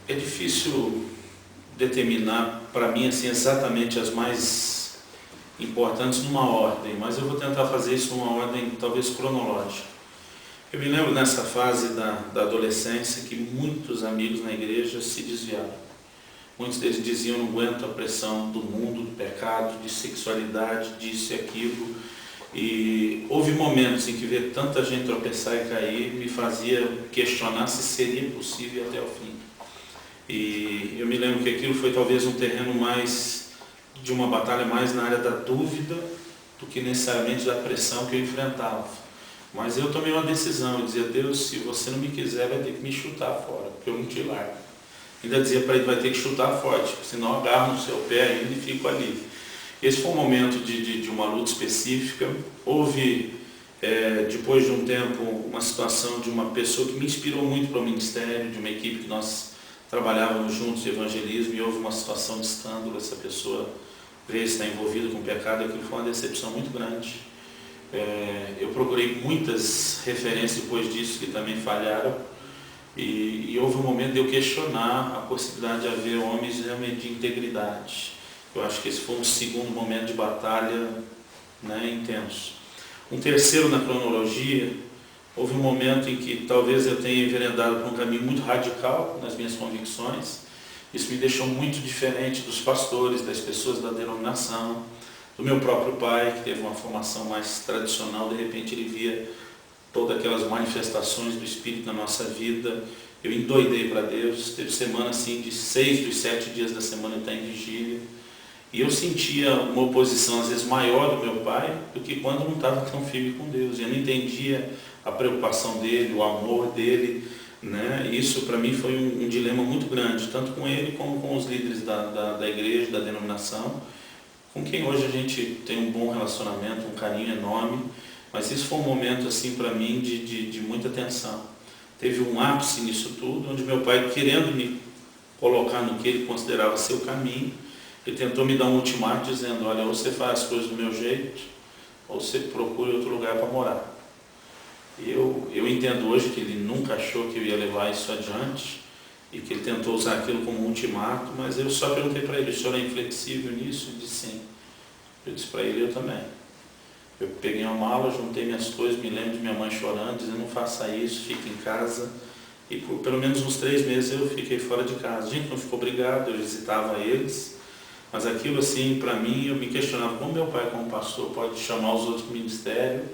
É difícil determinar para mim assim, exatamente as mais importantes numa ordem, mas eu vou tentar fazer isso numa ordem talvez cronológica. Eu me lembro nessa fase da adolescência que muitos amigos na igreja se desviaram. Muitos deles diziam: não aguento a pressão do mundo, do pecado, de sexualidade, disso e aquilo. E houve momentos em que ver tanta gente tropeçar e cair me fazia questionar se seria possível até o fim. E eu me lembro que aquilo foi talvez um terreno mais de uma batalha mais na área da dúvida do que necessariamente da pressão que eu enfrentava. Mas eu tomei uma decisão, eu dizia: Deus, se você não me quiser, vai ter que me chutar fora, porque eu não te largo. Ainda dizia para ele: vai ter que chutar forte, senão eu agarro no seu pé ainda e fico ali. Esse foi um momento de uma luta específica. Houve, depois de um tempo, uma situação de uma pessoa que me inspirou muito para o ministério, de uma equipe que nós trabalhávamos juntos de evangelismo, e houve uma situação de escândalo. Essa pessoa veio estar envolvida com pecado, aquilo foi uma decepção muito grande. Eu procurei muitas referências depois disso que também falharam, e houve um momento de eu questionar a possibilidade de haver homens realmente de integridade. Eu acho que esse foi um segundo momento de batalha, intenso. Um terceiro na cronologia, houve um momento em que talvez eu tenha enveredado por um caminho muito radical nas minhas convicções. Isso me deixou muito diferente dos pastores, das pessoas da denominação, do meu próprio pai, que teve uma formação mais tradicional. De repente ele via todas aquelas manifestações do Espírito na nossa vida. Eu endoidei para Deus. Teve semana assim, de 6 dos 7 dias da semana eu estar em vigília. E eu sentia uma oposição às vezes maior do meu pai do que quando eu não estava tão firme com Deus. Eu não entendia a preocupação dele, o amor dele, Isso para mim foi um dilema muito grande, tanto com ele como com os líderes da igreja, da denominação, com quem hoje a gente tem um bom relacionamento, um carinho enorme. Mas isso foi um momento assim para mim de muita tensão. Teve um ápice nisso tudo, onde meu pai, querendo me colocar no que ele considerava ser o caminho, ele tentou me dar um ultimato dizendo: olha, ou você faz as coisas do meu jeito, ou você procura outro lugar para morar. Eu entendo hoje que ele nunca achou que eu ia levar isso adiante, e que ele tentou usar aquilo como um ultimato, mas eu só perguntei para ele: o senhor é inflexível nisso? Ele disse sim. Eu disse para ele: eu também. Eu peguei uma mala, juntei minhas coisas, me lembro de minha mãe chorando, dizendo: não faça isso, fique em casa. E por pelo menos uns 3 meses eu fiquei fora de casa. A gente não ficou brigado, eu visitava eles, mas aquilo assim, para mim, eu me questionava: como meu pai, como pastor, pode chamar os outros para o ministério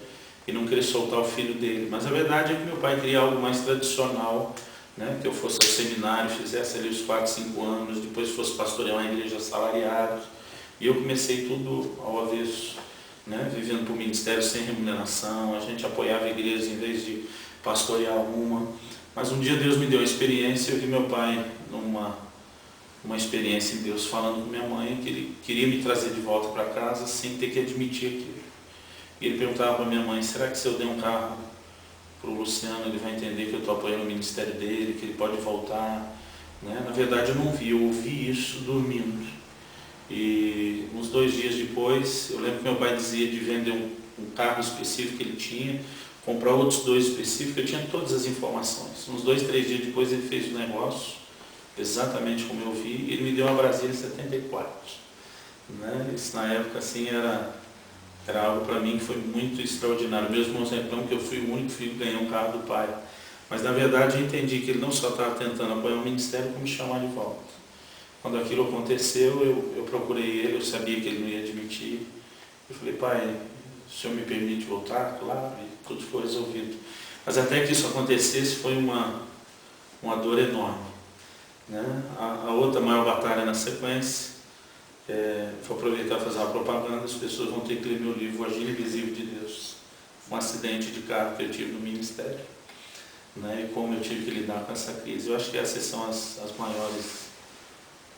e não querer soltar o filho dele? Mas a verdade é que meu pai queria algo mais tradicional, que eu fosse ao seminário, fizesse ali os 4, 5 anos, depois fosse pastorear uma igreja assalariado. E eu comecei tudo ao avesso, vivendo por ministério sem remuneração. A gente apoiava igrejas em vez de pastorear uma. Mas um dia Deus me deu a experiência. Eu vi meu pai uma experiência em Deus falando com minha mãe que ele queria me trazer de volta para casa sem ter que admitir aquilo. E ele perguntava para minha mãe: será que se eu der um carro para o Luciano, ele vai entender que eu estou apoiando o ministério dele, que ele pode voltar? Na verdade eu não vi, eu ouvi isso dormindo. E uns 2 dias depois, eu lembro que meu pai dizia de vender um carro específico que ele tinha, comprar outros 2 específicos. Eu tinha todas as informações. Uns 2, 3 dias depois ele fez o negócio, exatamente como eu vi, e ele me deu uma Brasília 74. Isso na época assim era algo para mim que foi muito extraordinário. Meus irmãos reclamam que eu fui o único filho que ganhou um carro do pai. Mas na verdade eu entendi que ele não só estava tentando apoiar o ministério, como me chamar de volta. Quando aquilo aconteceu, eu procurei ele, eu sabia que ele não ia admitir. Eu falei: pai, o senhor me permite voltar? Claro, e tudo foi resolvido. Mas até que isso acontecesse foi uma dor enorme. A outra maior batalha na sequência, vou aproveitar e fazer uma propaganda: as pessoas vão ter que ler meu livro, O Agir Invisível de Deus. Um acidente de carro que eu tive no ministério, e como eu tive que lidar com essa crise. Eu acho que essas são as maiores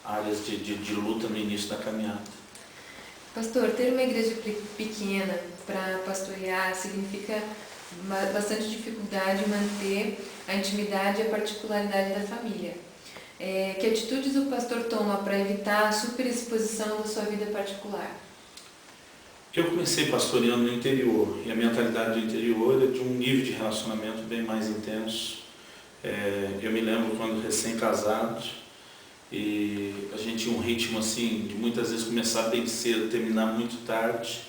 áreas de luta no início da caminhada. Pastor, ter uma igreja pequena para pastorear significa bastante dificuldade em manter a intimidade e a particularidade da família. Que atitudes o pastor toma para evitar a superexposição da sua vida particular? Eu comecei pastoreando no interior, e a mentalidade do interior é de um nível de relacionamento bem mais intenso. Eu me lembro quando recém-casado, e a gente tinha um ritmo assim, de muitas vezes começar bem cedo, terminar muito tarde,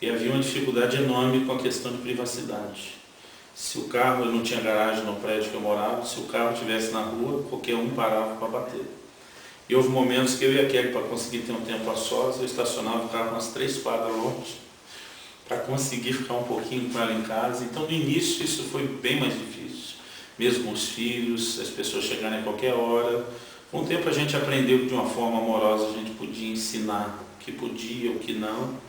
e havia uma dificuldade enorme com a questão de privacidade. Se o carro, eu não tinha garagem no prédio que eu morava, se o carro estivesse na rua, qualquer um parava para bater. E houve momentos que eu e a Kelly, para conseguir ter um tempo a sós, eu estacionava o carro umas 3 quadras longe, para conseguir ficar um pouquinho com ela em casa. Então no início isso foi bem mais difícil, mesmo com os filhos, as pessoas chegarem a qualquer hora. Com o tempo a gente aprendeu que de uma forma amorosa a gente podia ensinar o que podia, o que não.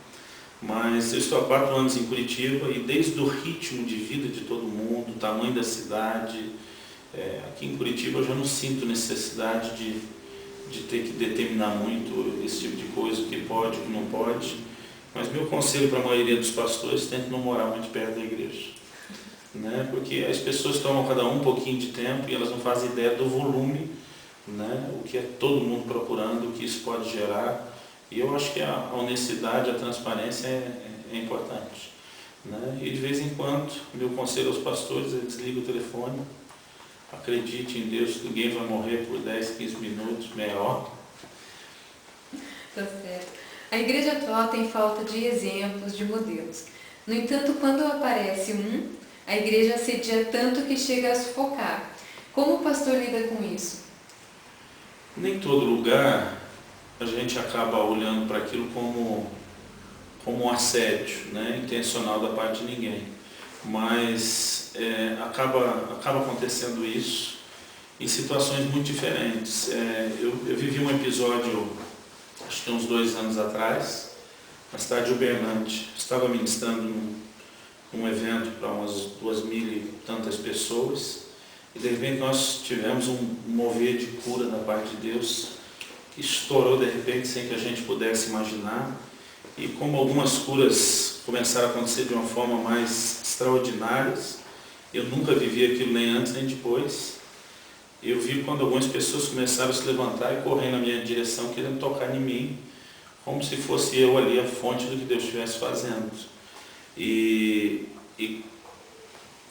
Mas eu estou há 4 anos em Curitiba e desde o ritmo de vida de todo mundo, o tamanho da cidade, aqui em Curitiba eu já não sinto necessidade de ter que determinar muito esse tipo de coisa, o que pode, o que não pode. Mas meu conselho para a maioria dos pastores, tente não morar muito perto da igreja. Né? Porque as pessoas tomam cada um pouquinho de tempo e elas não fazem ideia do volume, né? O que é todo mundo procurando, o que isso pode gerar. E eu acho que a honestidade, a transparência é importante. Né? E de vez em quando, meu conselho aos pastores é desliga o telefone, acredite em Deus, ninguém vai morrer por 10, 15 minutos, meia hora. Tá certo. A igreja atual tem falta de exemplos, de modelos. No entanto, quando aparece a igreja assedia tanto que chega a sufocar. Como o pastor lida com isso? Nem todo lugar a gente acaba olhando para aquilo como um assédio, né, intencional da parte de ninguém. Mas acaba acontecendo isso em situações muito diferentes. Eu vivi um episódio, acho que uns 2 anos atrás, na cidade de Uberlândia. Estava ministrando num evento para umas 2.000 e tantas pessoas, e de repente nós tivemos um mover de cura da parte de Deus, que estourou de repente sem que a gente pudesse imaginar. E como algumas curas começaram a acontecer de uma forma mais extraordinária, eu nunca vivi aquilo nem antes nem depois. Eu vi quando algumas pessoas começaram a se levantar e correr na minha direção, querendo tocar em mim, como se fosse eu ali a fonte do que Deus estivesse fazendo. E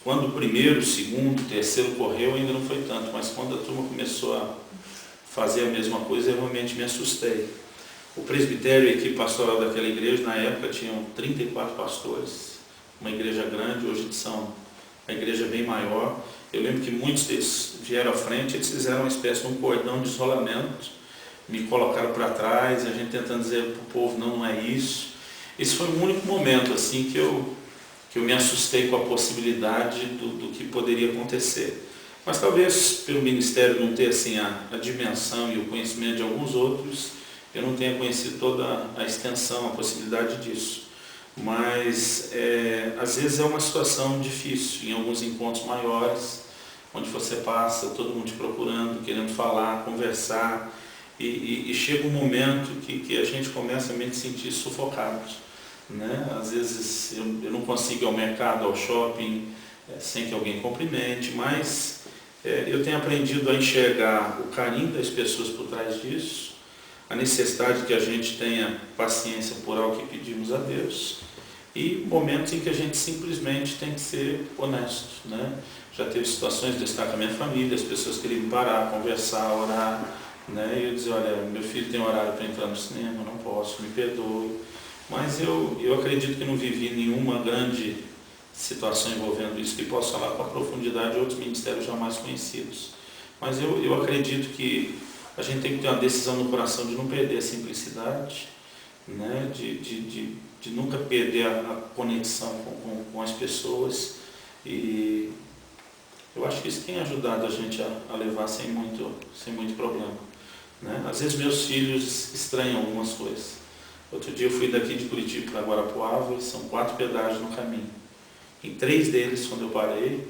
quando o primeiro, o segundo, o terceiro correu, ainda não foi tanto, mas quando a turma começou a fazer a mesma coisa, eu realmente me assustei. O presbitério e a equipe pastoral daquela igreja, na época, tinham 34 pastores, uma igreja grande, hoje são uma igreja bem maior. Eu lembro que muitos deles vieram à frente, eles fizeram uma espécie de um cordão de isolamento, me colocaram para trás, a gente tentando dizer para o povo, não é isso. Esse foi o único momento assim, que eu me assustei com a possibilidade do que poderia acontecer. Mas talvez pelo ministério não ter assim, a dimensão e o conhecimento de alguns outros, eu não tenha conhecido toda a extensão, a possibilidade disso. Mas às vezes é uma situação difícil, em alguns encontros maiores, onde você passa, todo mundo te procurando, querendo falar, conversar, e chega um momento que a gente começa a se sentir sufocado. Né? Às vezes eu não consigo ir ao mercado, ao shopping, sem que alguém cumprimente, mas eu tenho aprendido a enxergar o carinho das pessoas por trás disso, a necessidade que a gente tenha paciência por algo que pedimos a Deus, e momentos em que a gente simplesmente tem que ser honesto. Né? Já teve situações de estar com a minha família, as pessoas queriam parar, conversar, orar, né? E eu dizer, olha, meu filho tem horário para entrar no cinema, não posso, me perdoe. Mas eu acredito que não vivi nenhuma grande situação envolvendo isso, que posso falar com a profundidade de outros ministérios jamais conhecidos. Mas eu acredito que a gente tem que ter uma decisão no coração de não perder a simplicidade, né? de nunca perder a conexão com as pessoas. E eu acho que isso tem ajudado a gente a levar sem muito problema. Né? Às vezes meus filhos estranham algumas coisas. Outro dia eu fui daqui de Curitiba para Guarapuava e são 4 pedágios no caminho. Em 3 deles, quando eu parei,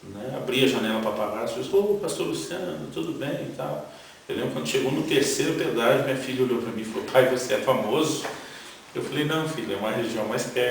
né, abri a janela para pagar, as pessoas, ô, pastor Luciano, tudo bem e tal. Eu lembro quando chegou no 3º pedágio, minha filha olhou para mim e falou, pai, você é famoso? Eu falei, não, filho, é uma região mais perto.